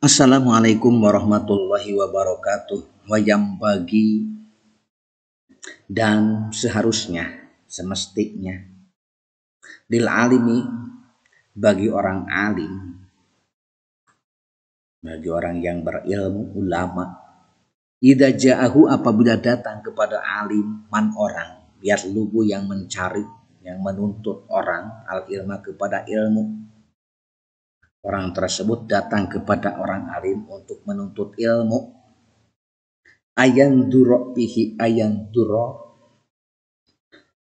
Assalamualaikum warahmatullahi wabarakatuh. Wayam pagi dan seharusnya, semestinya lil alimi bagi orang alim, bagi orang yang berilmu, ulama. Idza ja'ahu apabila datang kepada alim man orang, yatlubu yang mencari, yang menuntut orang al ilma kepada ilmu. Orang tersebut datang kepada orang alim untuk menuntut ilmu. Ayan duro pihi ayan duro,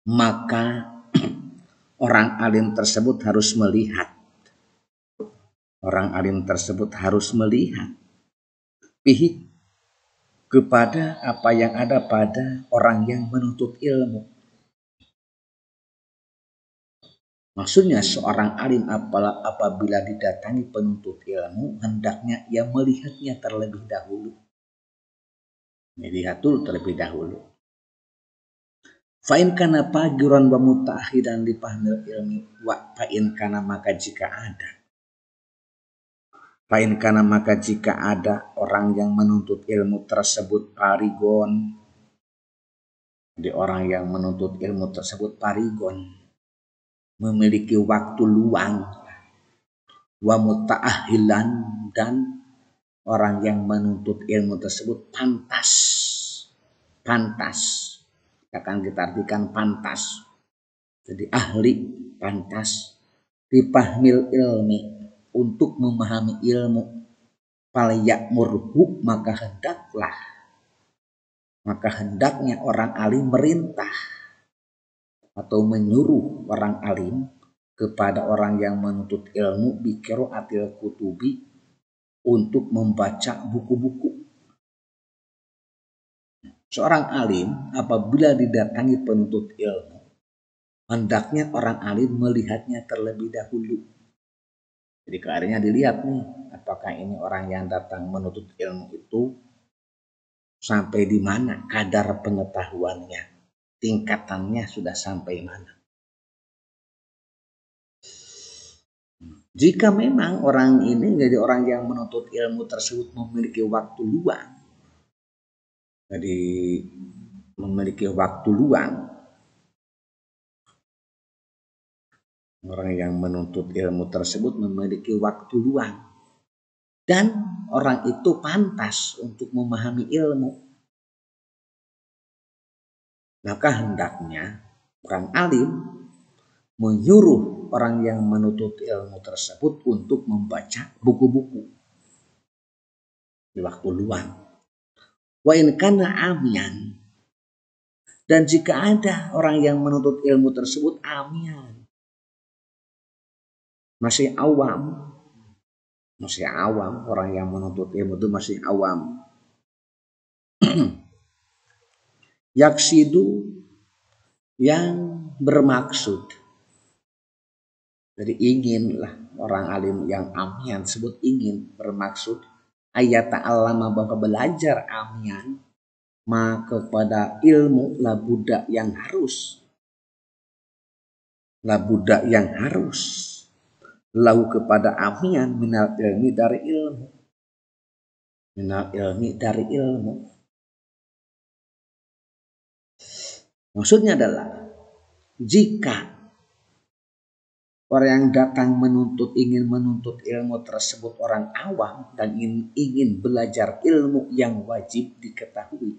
maka orang alim tersebut harus melihat. Orang alim tersebut harus melihat pihi kepada apa yang ada pada orang yang menuntut ilmu. Maksudnya seorang alim apabila didatangi penuntut ilmu, hendaknya ia melihatnya terlebih dahulu. Melihat dulu terlebih dahulu. Fa'in kana pajuran wa mutaakhidan li fahmil ilmi wa fa'in kana maka jika ada. Fa'in kana maka jika ada orang yang menuntut ilmu tersebut parigon. Jadi orang yang menuntut ilmu tersebut parigon, memiliki waktu luang, wa mutaakhilan, dan orang yang menuntut ilmu tersebut pantas. Akan kita artikan pantas. Jadi ahli, pantas dipahmil ilmi, untuk memahami ilmu. Falyamurhu, maka hendaknya orang alim merintah atau menyuruh orang alim kepada orang yang menuntut ilmu biqiraatil kutubi, untuk membaca buku-buku. Seorang alim apabila didatangi penuntut ilmu, hendaknya orang alim melihatnya terlebih dahulu. Jadi keadaannya dilihat nih, apakah ini orang yang datang menuntut ilmu itu sampai di mana kadar pengetahuannya, tingkatannya sudah sampai mana. Jika memang orang ini jadi orang yang menuntut ilmu tersebut memiliki waktu luang, jadi memiliki waktu luang, orang yang menuntut ilmu tersebut memiliki waktu luang, dan orang itu pantas untuk memahami ilmu, maka hendaknya orang alim menyuruh orang yang menuntut ilmu tersebut untuk membaca buku-buku di waktu luang. Wa in kana amian, dan jika ada orang yang menuntut ilmu tersebut amian, masih awam, orang yang menuntut ilmu itu masih awam. Yaksidu, yang bermaksud. Jadi inginlah orang alim yang amian tersebut ingin bermaksud ayat ta'allama, bahwa belajar amian maka kepada ilmu labuda yang harus lahu kepada amian minal ilmi dari ilmu. Maksudnya adalah jika orang yang datang ingin menuntut ilmu tersebut orang awam dan ingin belajar ilmu yang wajib diketahui,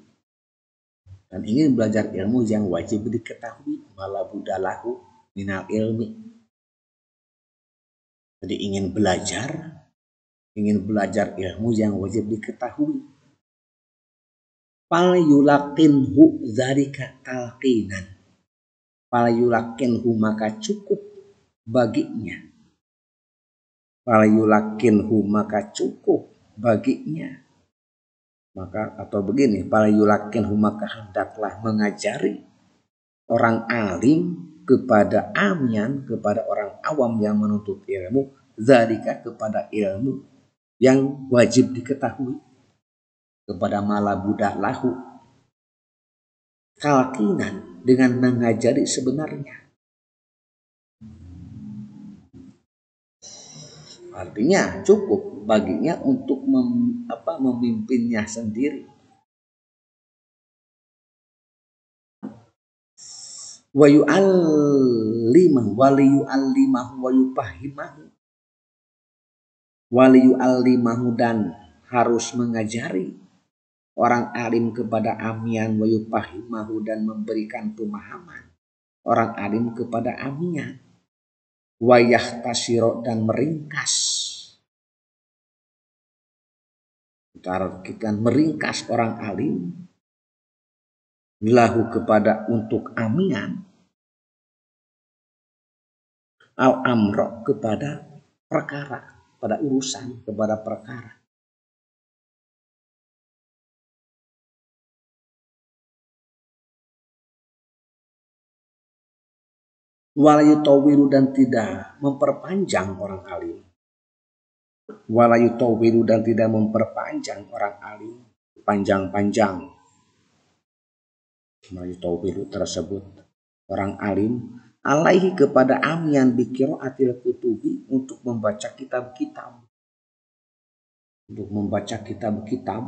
malah budalahu minal ilmi. Jadi ingin belajar ilmu yang wajib diketahui. Fal yulakinhu dzalika talqinan. Fal yulakinhu, maka cukup baginya. Maka atau begini, fal yulakinhu, maka hendaklah mengajari orang alim kepada amian, kepada orang awam yang menuntut ilmu, dzalika, kepada ilmu yang wajib diketahui, kepada malabuda lahu kalkinan, dengan mengajari sebenarnya. Artinya cukup baginya untuk memimpinnya sendiri. Wa yu'allimahu wa liyu'allimahu wa yufahimahu. Wa liyu'allimahu, dan harus mengajari orang alim kepada amian, wa yufahimahu, dan memberikan pemahaman orang alim kepada amian, wa yahtasiro, dan meringkas. Kita meringkas orang alim lahu kepada untuk amian, al amro kepada perkara, pada urusan, kepada perkara. Walayu tawilu, dan tidak memperpanjang orang alim. Walayu tawilu, dan tidak memperpanjang orang alim, panjang-panjang. Walayu tawilu tersebut orang alim alaihi kepada amian biqiraatil kutubi, untuk membaca kitab-kitab. Untuk membaca kitab-kitab.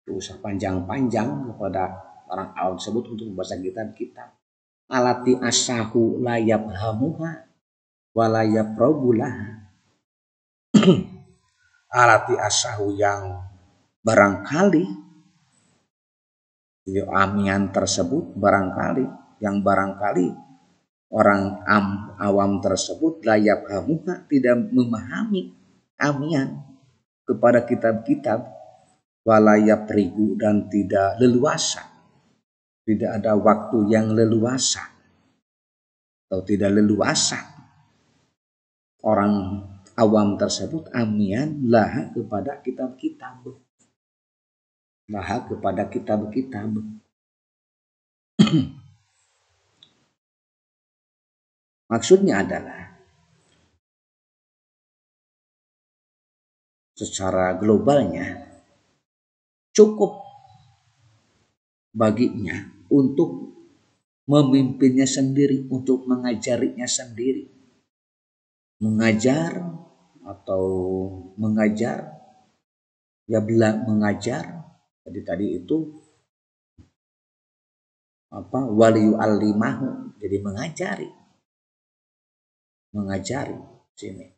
Usah panjang-panjang kepada orang awam tersebut untuk membaca kitab-kitab. Alati asahu layab hamuha walayab robulah. Alati asahu, yang barangkali amian tersebut, yang barangkali orang awam tersebut layab hamuha, tidak memahami amian kepada kitab-kitab, walayab rigu, dan tidak leluasa, tidak ada waktu yang leluasa atau tidak leluasa orang awam tersebut amian laha kepada kitab-kitab, laha kepada kitab-kitab. Maksudnya adalah secara globalnya cukup baginya untuk memimpinnya sendiri, untuk mengajarinya sendiri. Mengajar atau mengajar, ya mengajar tadi itu waliyu alimahu, jadi mengajari sini,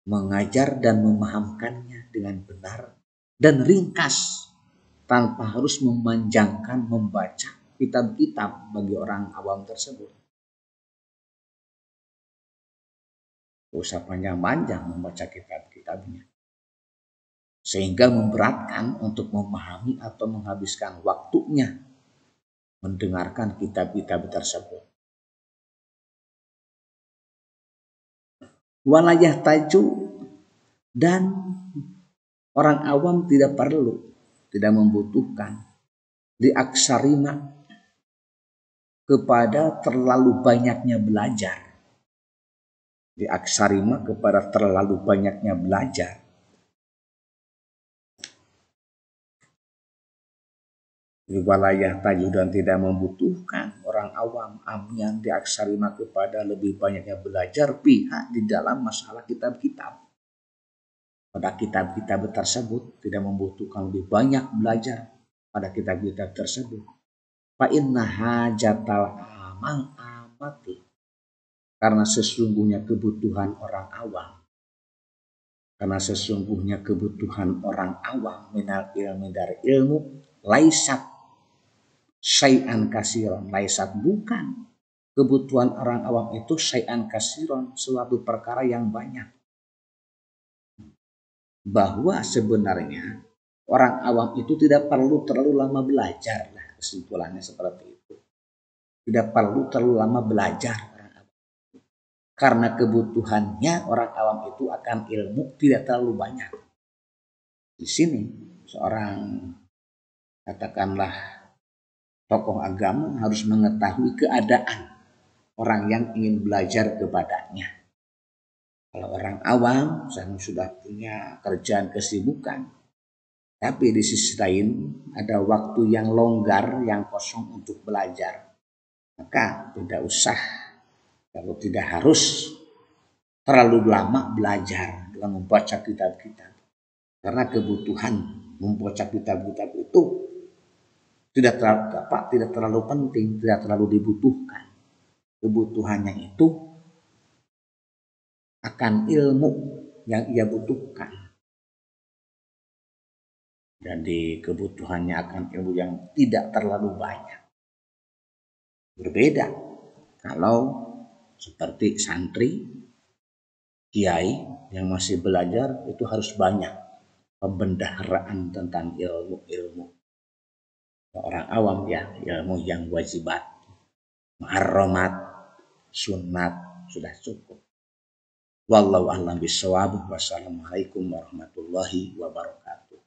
mengajar dan memahamkannya dengan benar dan ringkas, tanpa harus memanjangkan membaca kitab-kitab bagi orang awam tersebut. Usah panjang-panjang membaca kitab-kitabnya, sehingga memberatkan untuk memahami atau menghabiskan waktunya mendengarkan kitab-kitab tersebut. Walayah taju, dan orang awam tidak perlu, tidak membutuhkan diaksarima kepada terlalu banyaknya belajar. Diaksarima kepada terlalu banyaknya belajar. Walayah taju, dan tidak membutuhkan orang awam amian diaksarima kepada lebih banyaknya belajar pihak di dalam masalah kitab-kitab. Pada kitab-kitab tersebut tidak membutuhkan lebih banyak belajar pada kitab-kitab tersebut. Fa inna hajatal amati, karena sesungguhnya kebutuhan orang awam. Karena sesungguhnya kebutuhan orang awam minal ilmi, dari ilmu, laisat syai'an kasiron, laisat, bukan kebutuhan orang awam itu syai'an kasiron, suatu perkara yang banyak. Bahwa sebenarnya orang awam itu tidak perlu terlalu lama belajar, lah kesimpulannya seperti itu. Tidak perlu terlalu lama belajar orang awam, karena kebutuhannya orang awam itu akan ilmu tidak terlalu banyak. Di sini seorang, katakanlah tokoh agama, harus mengetahui keadaan orang yang ingin belajar kepadanya. Kalau orang awam sudah punya kerjaan kesibukan, tapi di sisi lain ada waktu yang longgar, yang kosong untuk belajar, maka tidak usah Kalau tidak harus terlalu lama belajar dalam membaca kitab-kitab. Karena kebutuhan membaca kitab-kitab itu tidak terlalu penting, tidak terlalu dibutuhkan. Kebutuhannya itu akan ilmu yang ia butuhkan. Jadi kebutuhannya akan ilmu yang tidak terlalu banyak. Berbeda kalau seperti santri, kiai yang masih belajar itu harus banyak pembendaharaan tentang ilmu-ilmu. Orang awam ya, ilmu yang wajibat, muharramat, sunnat sudah cukup. Wallahu a'lam bishawab. Wassalamualaikum warahmatullahi wabarakatuh.